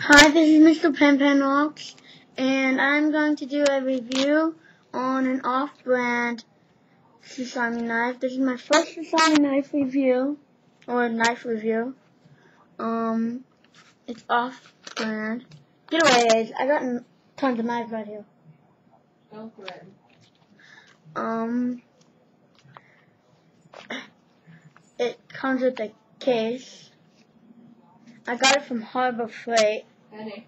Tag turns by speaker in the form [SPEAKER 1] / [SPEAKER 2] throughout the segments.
[SPEAKER 1] Hi, this is Mr. Penrocks, and I'm going to do a review on an off-brand sesame knife. This is my first sesame knife review, or knife review. It's off-brand. Get away, Ace. I got tons of knives right here.
[SPEAKER 2] Go for it.
[SPEAKER 1] It comes with a case. I got it from Frate.
[SPEAKER 2] Penny.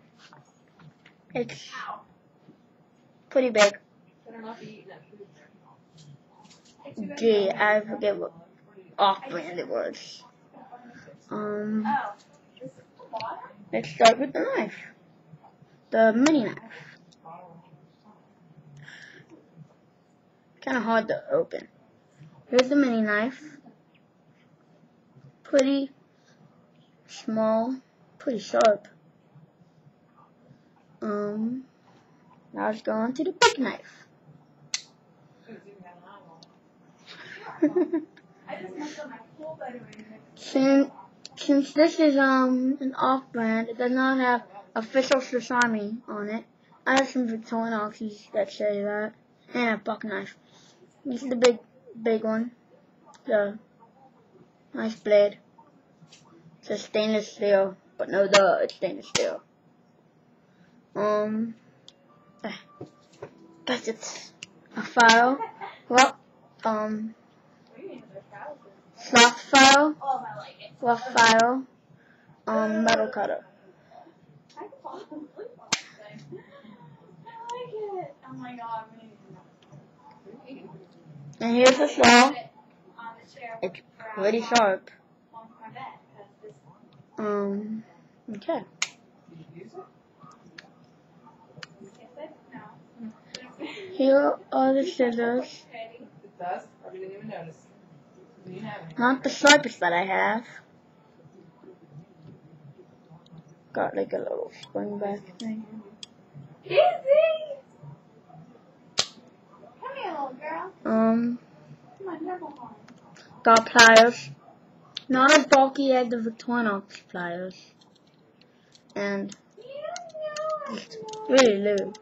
[SPEAKER 1] It's pretty big.
[SPEAKER 2] Better not be eating that food.
[SPEAKER 1] Gee, I forget what off-brand it was. Let's start with the knife. The mini knife. Kind of hard to open. Here's the mini knife. Pretty small, pretty sharp. Now let's go on to the big knife. Since this is an off-brand, it does not have official sesame on it. I have some Victorinoxes that say that, and a buck knife. This is the big one. The nice blade. It's a stainless steel, but no duh, it's stainless steel. Guess it's a file. Well, soft file, rough file, metal cutter. And here's the saw. It's pretty sharp. Okay. Here are the scissors. Not the sharpest that I have. Got like a little spring back thing.
[SPEAKER 3] Easy! Come here, little girl. Come on, never mind.
[SPEAKER 1] Got pliers. Not as bulky as the Victorinox pliers. And it's really loose.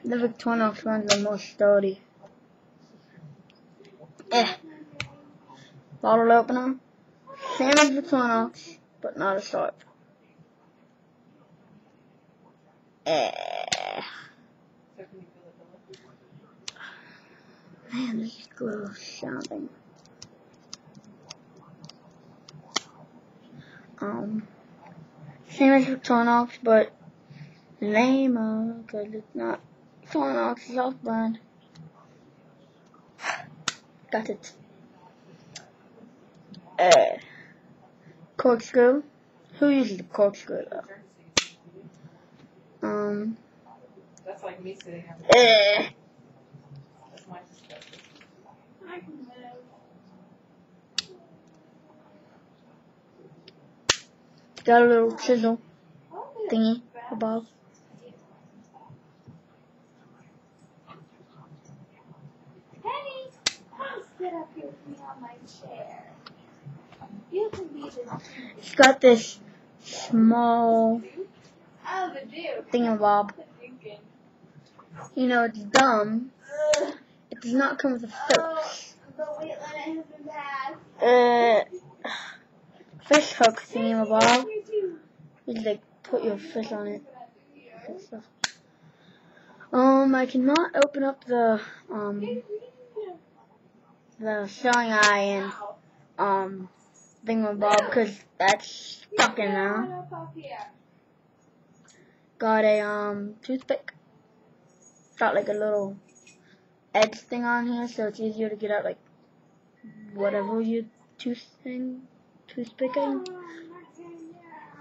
[SPEAKER 1] The Victorinox ones are more sturdy. Bottle opener. Same as Victorinox, but not as sharp. Man, this is gross sounding. Same as Victorinox, but lame, because it's not Victorinox, it's off-brand. Got it. Corkscrew. Who uses the corkscrew though?
[SPEAKER 2] That's like me sitting up there. That's my perspective.
[SPEAKER 3] I can move.
[SPEAKER 1] Got a little chisel thingy above.
[SPEAKER 3] Penny, come sit up here with me on my chair. You can be the
[SPEAKER 1] It's got this small thingamabob. You know, it's dumb. It does not come with a fish.
[SPEAKER 3] The weight limit has been passed.
[SPEAKER 1] Fish hook thingamabob. You just like put your fish on it. I cannot open up the sewing eye and thingamabob because that's stuck in there. Got a toothpick. Got like a little edge thing on here, so it's easier to get out like whatever you toothpicking.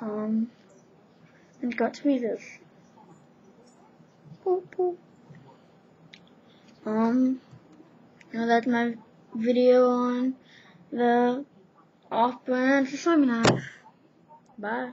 [SPEAKER 1] And got tweezers. Boop, boop. Now that's my video on the off-brand sesame knife. Bye.